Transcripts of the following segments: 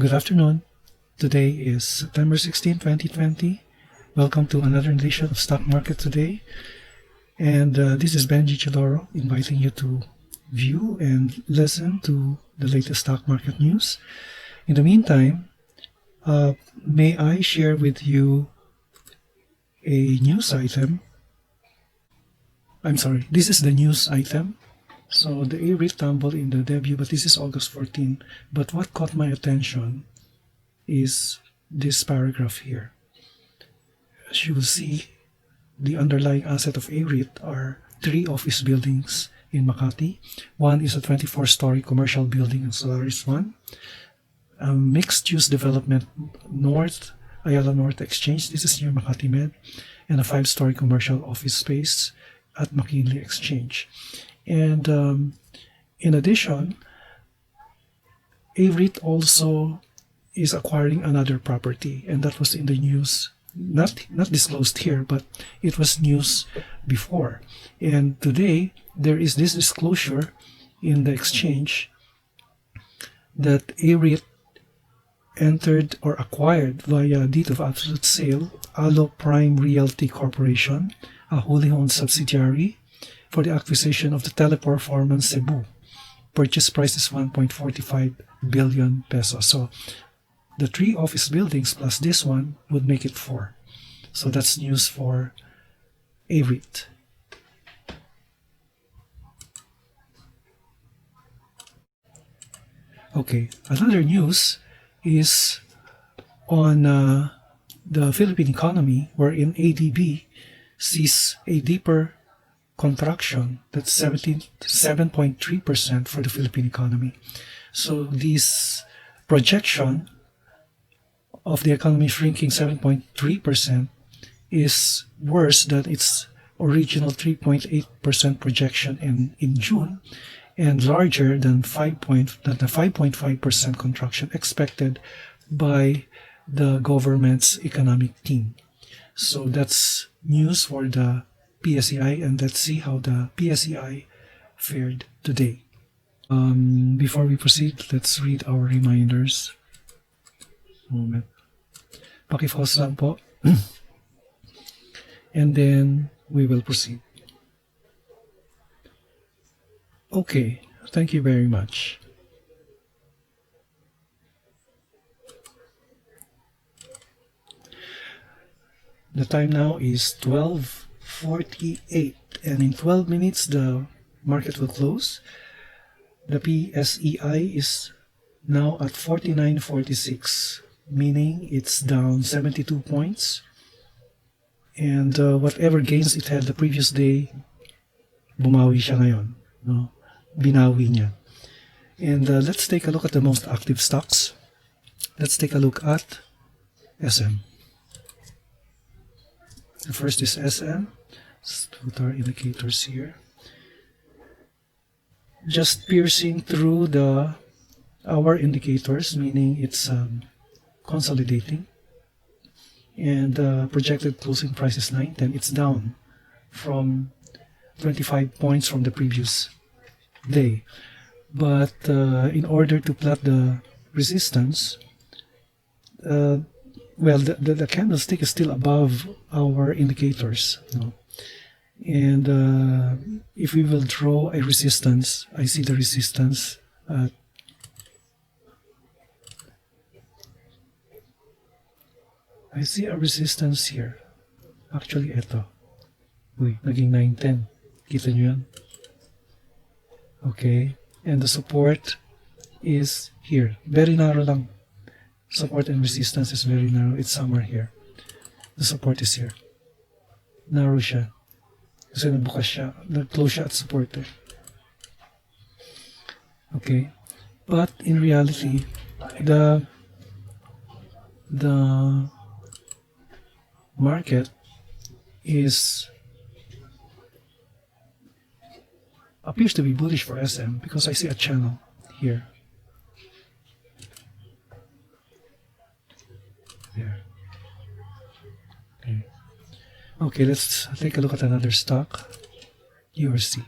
Good afternoon. Today is September 16, 2020. Welcome to another edition of Stock Market Today. And this is Benji Chiloro inviting you to view and listen to the latest stock market news. In the meantime, may I share with you a news item. I'm sorry, this is the news item. So the A-rate tumbled in the debut, but this is August 14. But what caught my attention is this paragraph here. As you will see, the underlying asset of A-rate are 3 office buildings in Makati. One is a 24-story commercial building in Solaris 1. A mixed-use development Ayala North Exchange, this is near Makati Med, and a 5-story commercial office space at McKinley Exchange. And in addition, A-rate also is acquiring another property, and that was in the news, not disclosed here, but it was news before. And today, there is this disclosure in the exchange that A-rate entered or acquired via deed of absolute sale Alo Prime Realty Corporation, a wholly owned subsidiary, for the acquisition of the Teleperformance Cebu. Purchase price is 1.45 billion pesos. So the 3 office buildings plus this one would make it 4. So that's news for A-rate. Okay, another news is on the Philippine economy, wherein ADB sees a deeper contraction, that's 7.3% for the Philippine economy. So this projection of the economy shrinking 7.3% is worse than its original 3.8% projection in June, and larger than the 5.5% contraction expected by the government's economic team. So that's news for the PSEI, and let's see how the PSEI fared today. Before we proceed, let's read our reminders. Moment. Paki-pause lang po. And then we will proceed. Okay, thank you very much. The time now is 12:48, and in 12 minutes the market will close. The PSEI is now at 49.46, meaning it's down 72 points. And whatever gains it had the previous day, bumawi siya ngayon. No? Binawi niya. And let's take a look at the most active stocks. Let's take a look at SM. The first is SM. Let's put our indicators here. Just piercing through the hour indicators, meaning it's consolidating. And projected closing price is 910. It's down from 25 points from the previous day. But in order to plot the resistance, the candlestick is still above our indicators. No? And if we will draw a resistance, I see the resistance at I see a resistance here. Actually, ito. Uy, naging 910. Kita nyo yan? Okay. And the support is here. Very narrow lang. Support and resistance is very narrow. It's somewhere here. The support is here. Narrow siya. Kasi nagbukas siya. Nag-close siya at support eh. Okay. But in reality, the market appears to be bullish for SM because I see a channel here. There. Okay. Okay, let's take a look at another stock. URC.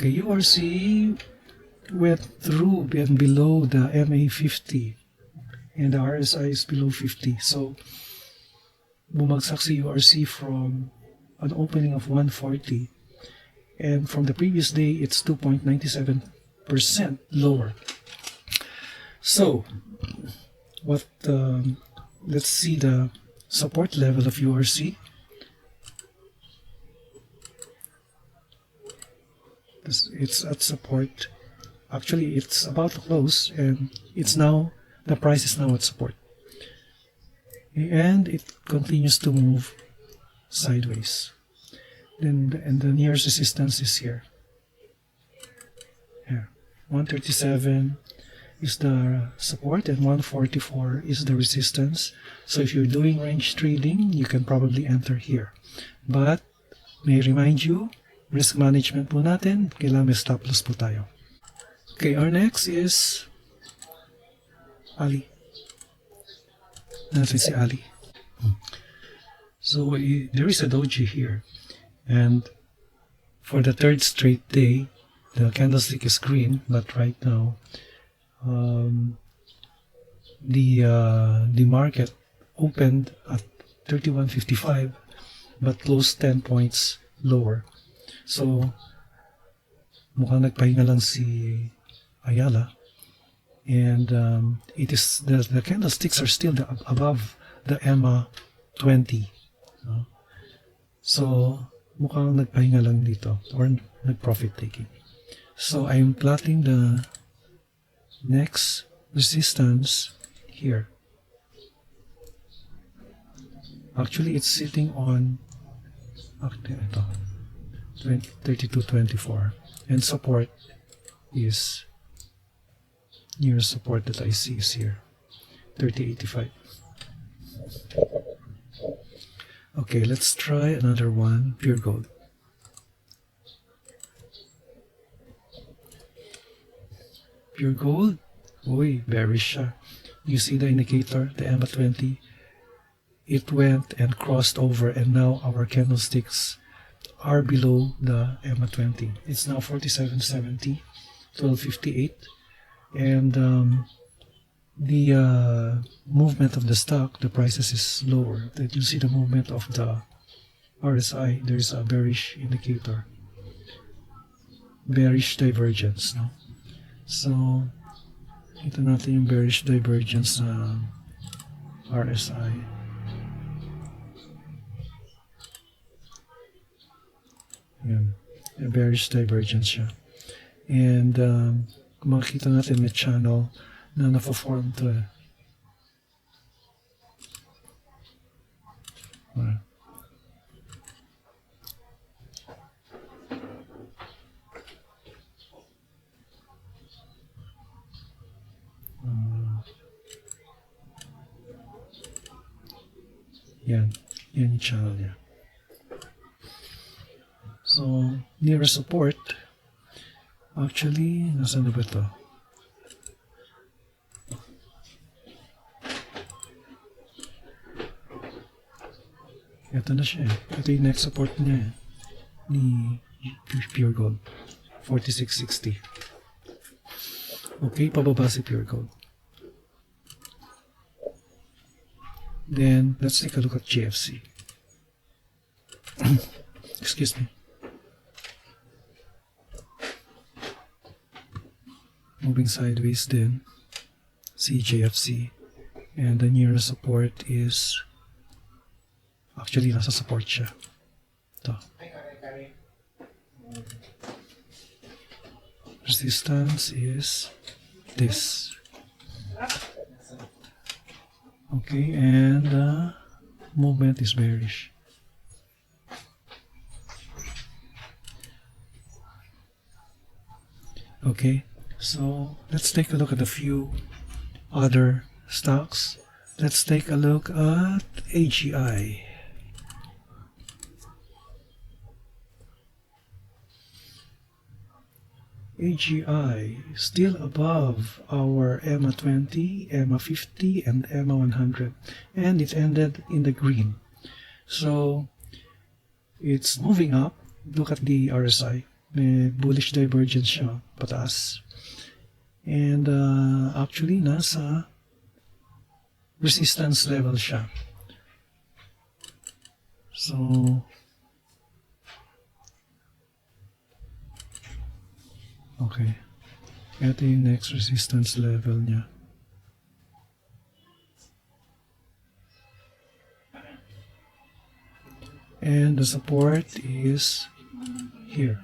Okay, URC went through and below the MA50 and the RSI is below 50. So, bumagsak si URC from an opening of 140 and from the previous day it's 2.97% lower. So, let's see the support level of URC. It's at support. Actually, it's about to close, and the price is now at support, and it continues to move sideways. And the nearest resistance is here. Here, 137 is the support, and 144 is the resistance. So if you're doing range trading, you can probably enter here. But may I remind you, risk management po natin, kailangan may stop loss po tayo. Okay, our next is Ali. Natin si Ali. So there is a doji here, and for the third straight day, the candlestick is green, but right now, the market opened at 31.55, but closed 10 points lower. So mukhang nagpahinga lang si Ayala, and it is the candlesticks are still above the EMA 20. So mukhang nagpahinga lang dito or nag-profit taking. So I'm plotting the next resistance here. Actually, it's sitting on 32.24, and support is nearest support that I see is here, 30.85. Okay, let's try another one, pure gold. Pure gold, bearish siya. You see the indicator, the EMA 20. It went and crossed over, and now our candlesticks are below the EMA 20. It's now 47.70, 12.58, and the movement of the stock, the prices is lower. That you see the movement of the RSI. There's a bearish indicator, bearish divergence. No? So ito natin yung bearish divergence na RSI. Yan. A bearish divergence siya. And makikita natin may channel na na-form to. Yan yung channel niya. So, nearest support, actually, nasaan na ba ito? Ito na siya eh. Ito yung next support niya ni Pure Gold, 46.60. Okay, pababa si Pure Gold. Then, let's take a look at GFC. Excuse me. Moving sideways then, CJFC, and the nearest support is, actually nasa support siya. Ito. Resistance is this. Okay, and movement is bearish. Okay, so let's take a look at a few other stocks. Let's take a look at AGI. AGI still above our EMA 20, EMA 50, and EMA 100, and it ended in the green. So it's moving up. Look at the RSI. may bullish divergence siya pataas. And actually nasa resistance level siya. So okay, ito yung next resistance level niya. And the support is here.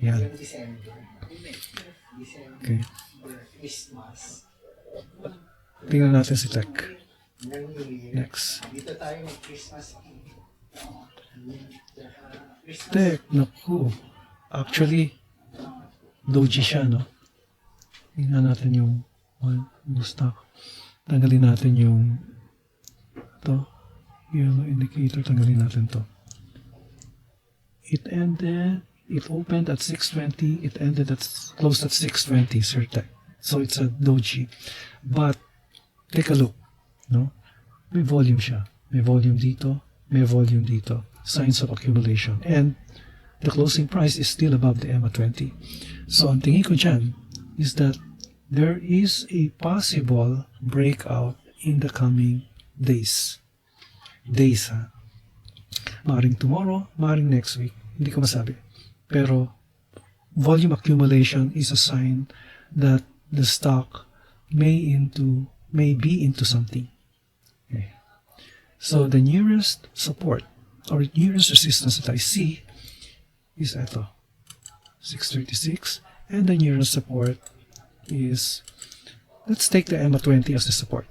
Yan. Okay. Tingnan natin si Tech. Next. Tech, naku. Actually, doji siya, no? Tingnan natin yung stock. Tanggalin natin yung yellow indicator. Tanggalin natin to. It opened at 620. It closed at 620, Sir Tech. So it's a doji. But take a look, no? May volume siya. May volume dito. May volume dito. Signs of accumulation. And the closing price is still above the EMA 20. So ang tingin ko dyan is that there is a possible breakout in the coming days. Ha? Maring tomorrow, maring next week. Hindi ko masabi. Pero volume accumulation is a sign that the stock may be into something. Okay. So the nearest support or nearest resistance that I see is ito, 636, and the nearest support is, let's take the EMA 20 as the support.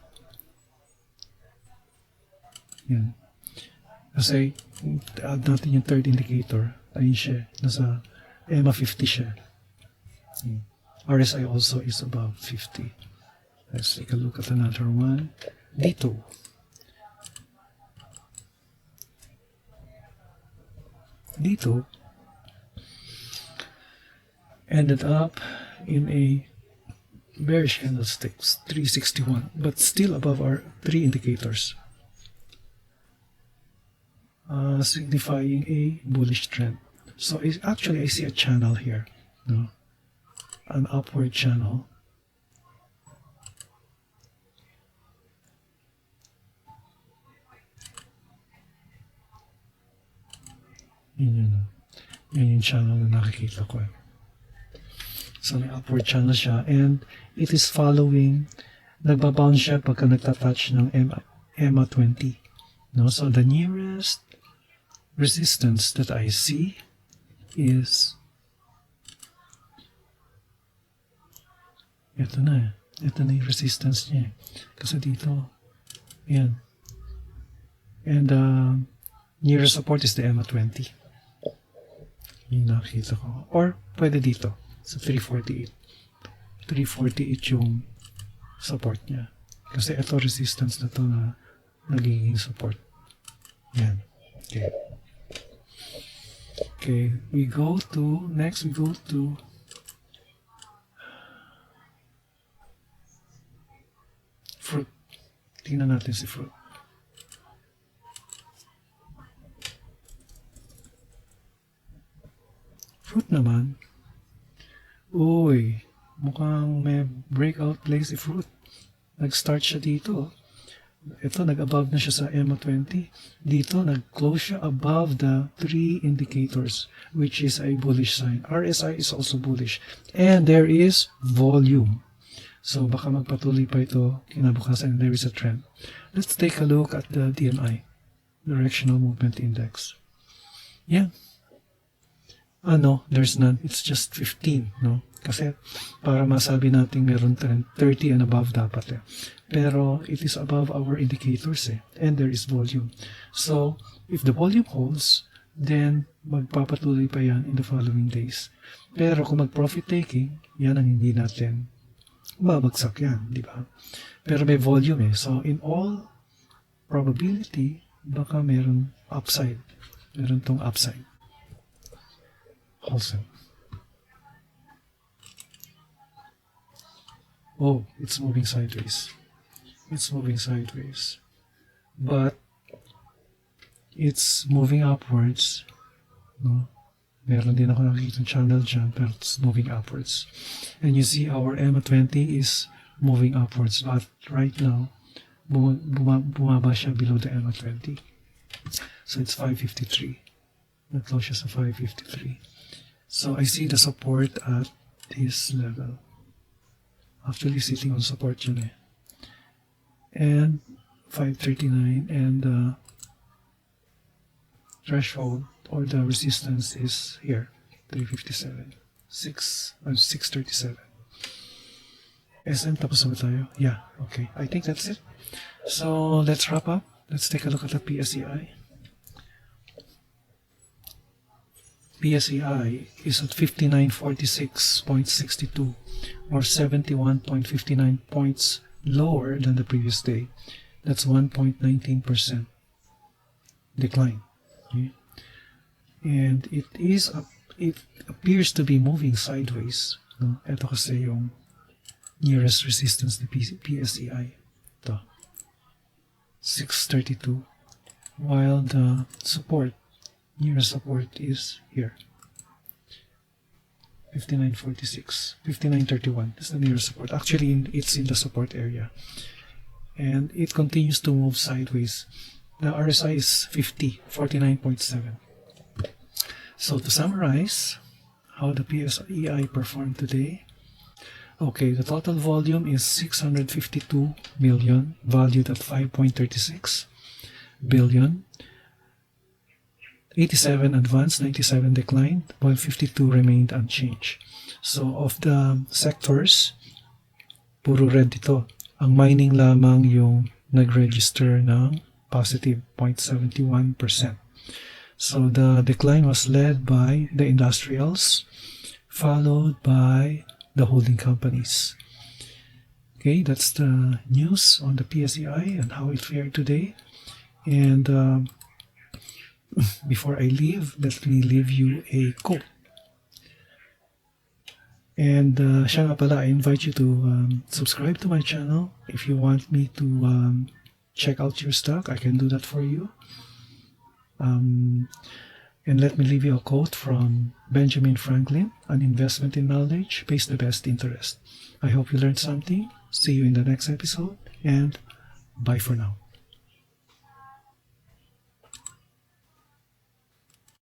Yan. Kasi add natin yung third indicator, ayun siya, nasa EMA 50 siya. RSI also is above 50. Let's take a look at another one. Dito. Ended up in a bearish candlesticks, 361, but still above our 3 indicators, signifying a bullish trend. So actually I see a channel here, no? An upward channel. Yun yung channel na nakikita ko. So may upward channel siya, and it is following, nagbabounce siya pagka nagtatouch ng EMA 20. No? So the nearest resistance that I see is ito na yung resistance niya. Kasi dito, yan. And nearest support is the EMA 20. Yung nakikita ko. Or pwede dito sa 348. 348 yung support niya. Kasi ito resistance na to na nagiging support. Yan. Okay. Okay, next we go to fruit. Tingnan natin si fruit. Fruit naman, uy, mukhang may breakout play si fruit. Nag-start siya dito. Ito, nag-above na siya sa EMA 20. Dito, nag-close siya above the 3 indicators, which is a bullish sign. RSI is also bullish. And there is volume. So, baka magpatuloy pa ito kinabukasan, and there is a trend. Let's take a look at the DMI, Directional Movement Index. Yeah. No, there's none. It's just 15, no? Kasi para masabi natin meron trend, 30 and above dapat eh. Pero it is above our indicators eh. And there is volume. So, if the volume holds, then magpapatuloy pa yan in the following days. Pero kung mag-profit taking, yan ang hindi natin babagsak yan, di ba? Pero may volume eh. So, in all probability, baka meron upside. Meron tong upside. Also. Oh, it's moving sideways. It's moving sideways. But it's moving upwards. No? Meron din ako nakikita channel dyan, pero it's moving upwards. And you see our EMA20 is moving upwards, but right now, bumaba siya below the EMA20. So it's 553. Nag-close siya sa 553. So I see the support at this level. Actually sitting on support yun eh. And 539, and the threshold or the resistance is here, 357, 637. SM, tapos na ba tayo? Yeah, okay. I think that's it. So let's wrap up. Let's take a look at the PSEI. PSEI is at 5946.62 or 71.59 points lower than the previous day. That's 1.19% decline. Okay? And it appears to be moving sideways. No? Ito kasi yung nearest resistance ni PSEI. Ito. 632. While the support, nearest support is here. 5946, 5931 is the nearest support. Actually, it's in the support area. And it continues to move sideways. The RSI is 50, 49.7. So to summarize how the PSEI performed today. Okay, the total volume is 652 million, valued at 5.36 billion. 87 advanced, 97 declined, while 52 remained unchanged. So of the sectors, puro red ito. Ang mining lamang yung nag-register ng positive 0.71%. So the decline was led by the industrials, followed by the holding companies. Okay, that's the news on the PSEI and how it fared today. And before I leave, let me leave you a quote. And siya nga pala, I invite you to subscribe to my channel. If you want me to check out your stock, I can do that for you. And let me leave you a quote from Benjamin Franklin: "An investment in knowledge pays the best interest." I hope you learned something. See you in the next episode, and bye for now.